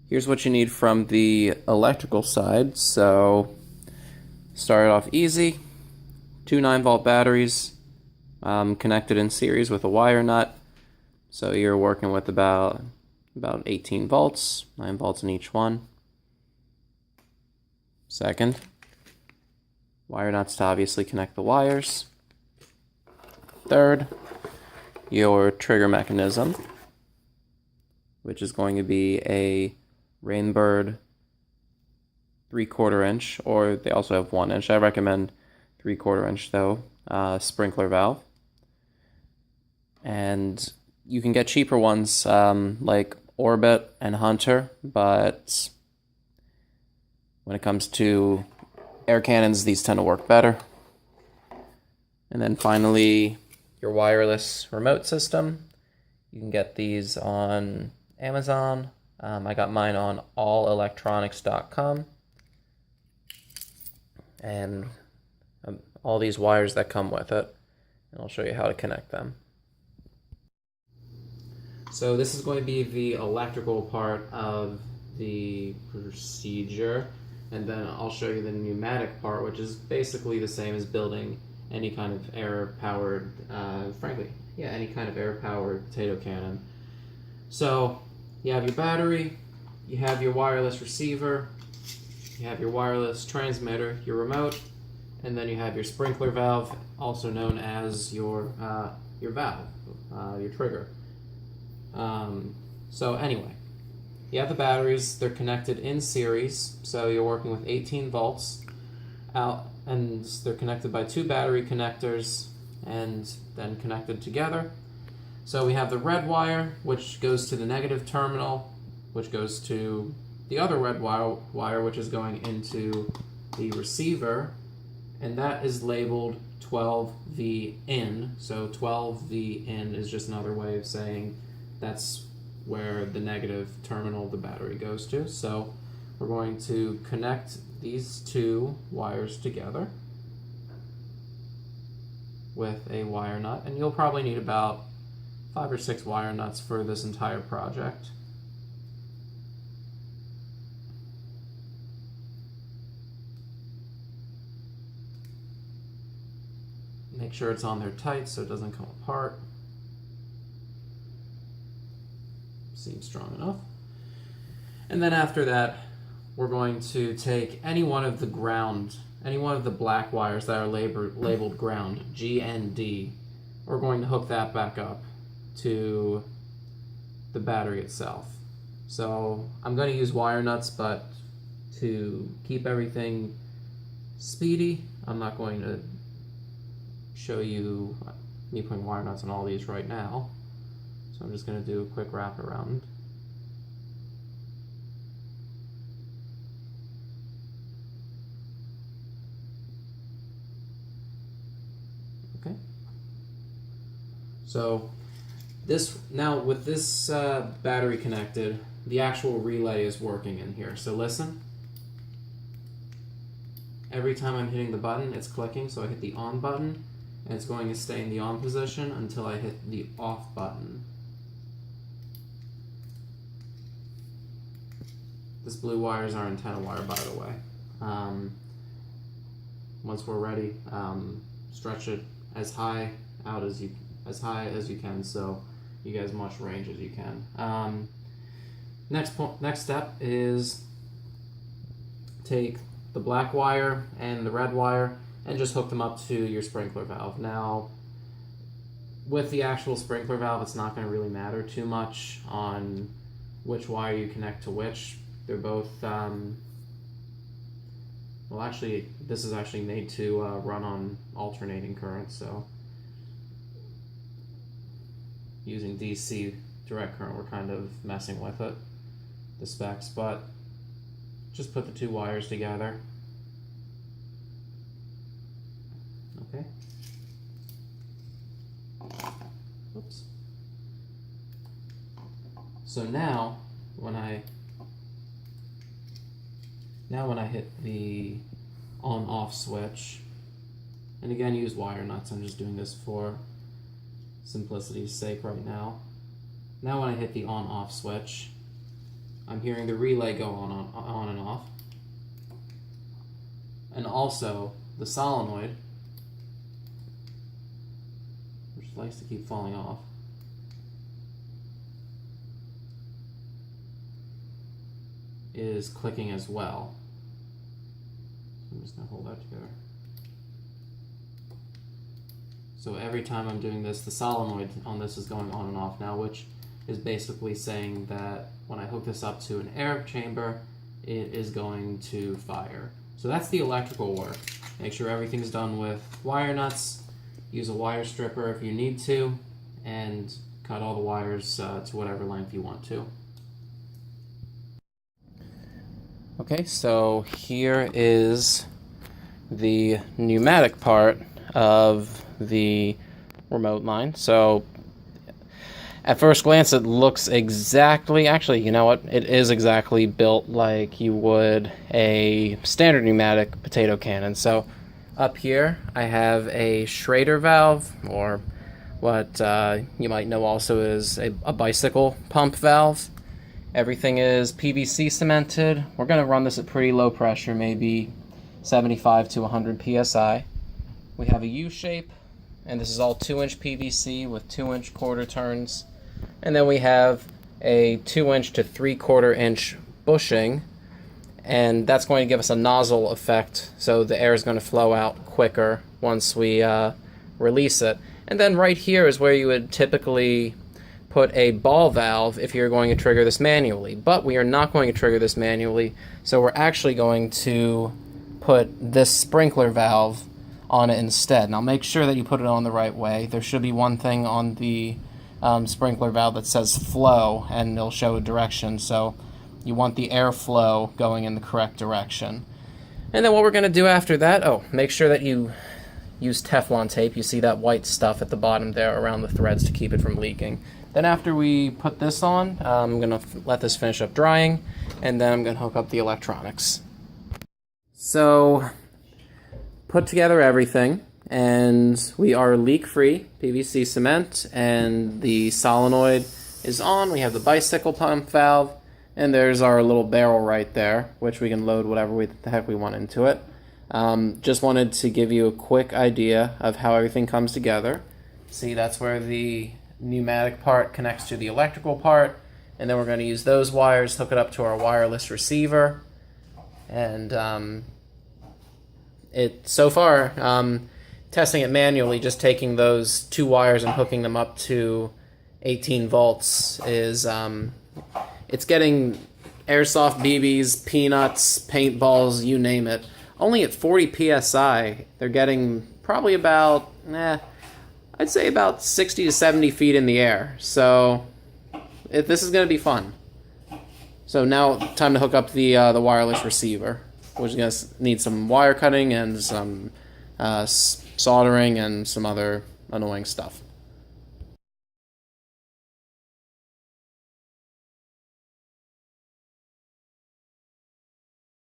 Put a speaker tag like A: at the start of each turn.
A: Here's what you need from the electrical side. So start it off easy. Two 9-volt batteries connected in series with a wire nut. So you're working with about 18 volts, 9 volts in each one. Second, wire nuts to obviously connect the wires. Third, your trigger mechanism, which is going to be a Rainbird 3/4 inch, or they also have 1 inch. I recommend 3/4 inch though, sprinkler valve. And you can get cheaper ones like Orbit and Hunter, but when it comes to air cannons, these tend to work better. And then finally, your wireless remote system. You can get these on Amazon. I got mine on allelectronics.com. And all these wires that come with it. And I'll show you how to connect them. So this is going to be the electrical part of the procedure. And then I'll show you the pneumatic part, which is basically the same as building any kind of air-powered, any kind of air-powered potato cannon. So you have your battery, you have your wireless receiver, you have your wireless transmitter, your remote, and then you have your sprinkler valve, also known as your valve, your trigger. So anyway, you have the batteries, they're connected in series, so you're working with 18 volts out, and they're connected by two battery connectors and then connected together. So we have the red wire, which goes to the negative terminal, which goes to the other red wire, which is going into the receiver, and that is labeled 12V in. So 12V in is just another way of saying that's where the negative terminal of the battery goes to. So we're going to connect these two wires together with a wire nut, and you'll probably need about 5 or 6 wire nuts for this entire project. Make sure it's on there tight so it doesn't come apart. Seems strong enough. And then after that, we're going to take any one of the black wires that are labeled ground, G and D. We're going to hook that back up to the battery itself. So I'm going to use wire nuts, but to keep everything speedy, I'm not going to show you me putting wire nuts on all these right now. So I'm just going to do a quick wrap around. Okay. So now with this battery connected, the actual relay is working in here. So listen. Every time I'm hitting the button, it's clicking, so I hit the on button, and it's going to stay in the on position until I hit the off button. This blue wire is our antenna wire, by the way. Once we're ready, stretch it as high as you can, so you get as much range as you can. Next step is take the black wire and the red wire and just hook them up to your sprinkler valve. Now, with the actual sprinkler valve, it's not going to really matter too much on which wire you connect to which. They're both, well actually, this is actually made to run on alternating current, so using DC direct current, we're kind of messing with it, the specs, but just put the two wires together. Okay. Oops. So now, when I hit the on-off switch, and again use wire nuts, I'm just doing this for simplicity's sake right now. Now when I hit the on-off switch, I'm hearing the relay go on and off. And also the solenoid, which likes to keep falling off, is clicking as well. So I'm just going to hold that together. So every time I'm doing this, the solenoid on this is going on and off now, which is basically saying that when I hook this up to an air chamber, it is going to fire. So that's the electrical work. Make sure everything's done with wire nuts. Use a wire stripper if you need to, and cut all the wires to whatever length you want to. Okay, so here is the pneumatic part of the remote mine. So at first glance it looks exactly, actually, you know what, it is exactly built like you would a standard pneumatic potato cannon. So up here I have a Schrader valve, or what you might know also is a bicycle pump valve. Everything is PVC cemented. We're going to run this at pretty low pressure, maybe 75 to 100 psi. We have a U-shape, and this is all 2-inch PVC with 2-inch quarter turns. And then we have a 2-inch to 3/4-inch bushing, and that's going to give us a nozzle effect, so the air is going to flow out quicker once we release it. And then right here is where you would typically put a ball valve if you're going to trigger this manually. But we are not going to trigger this manually, so we're actually going to put this sprinkler valve on it instead. Now make sure that you put it on the right way. There should be one thing on the sprinkler valve that says flow, and it'll show a direction, so you want the airflow going in the correct direction. And then what we're going to do after that, make sure that you use Teflon tape. You see that white stuff at the bottom there around the threads to keep it from leaking. Then after we put this on, I'm going to let this finish up drying, and then I'm going to hook up the electronics. So, put together everything, and we are leak-free PVC cement, and the solenoid is on. We have the bicycle pump valve, and there's our little barrel right there, which we can load whatever the heck we want into it. Just wanted to give you a quick idea of how everything comes together. See, that's where the pneumatic part connects to the electrical part, and then we're going to use those wires, hook it up to our wireless receiver, and so far, testing it manually, just taking those 2 wires and hooking them up to 18 volts is, it's getting Airsoft BBs, peanuts, paintballs, you name it. Only at 40 psi, they're getting probably about, I'd say about 60 to 70 feet in the air. So this is going to be fun. So now time to hook up the wireless receiver, which is going to need some wire cutting and some soldering and some other annoying stuff.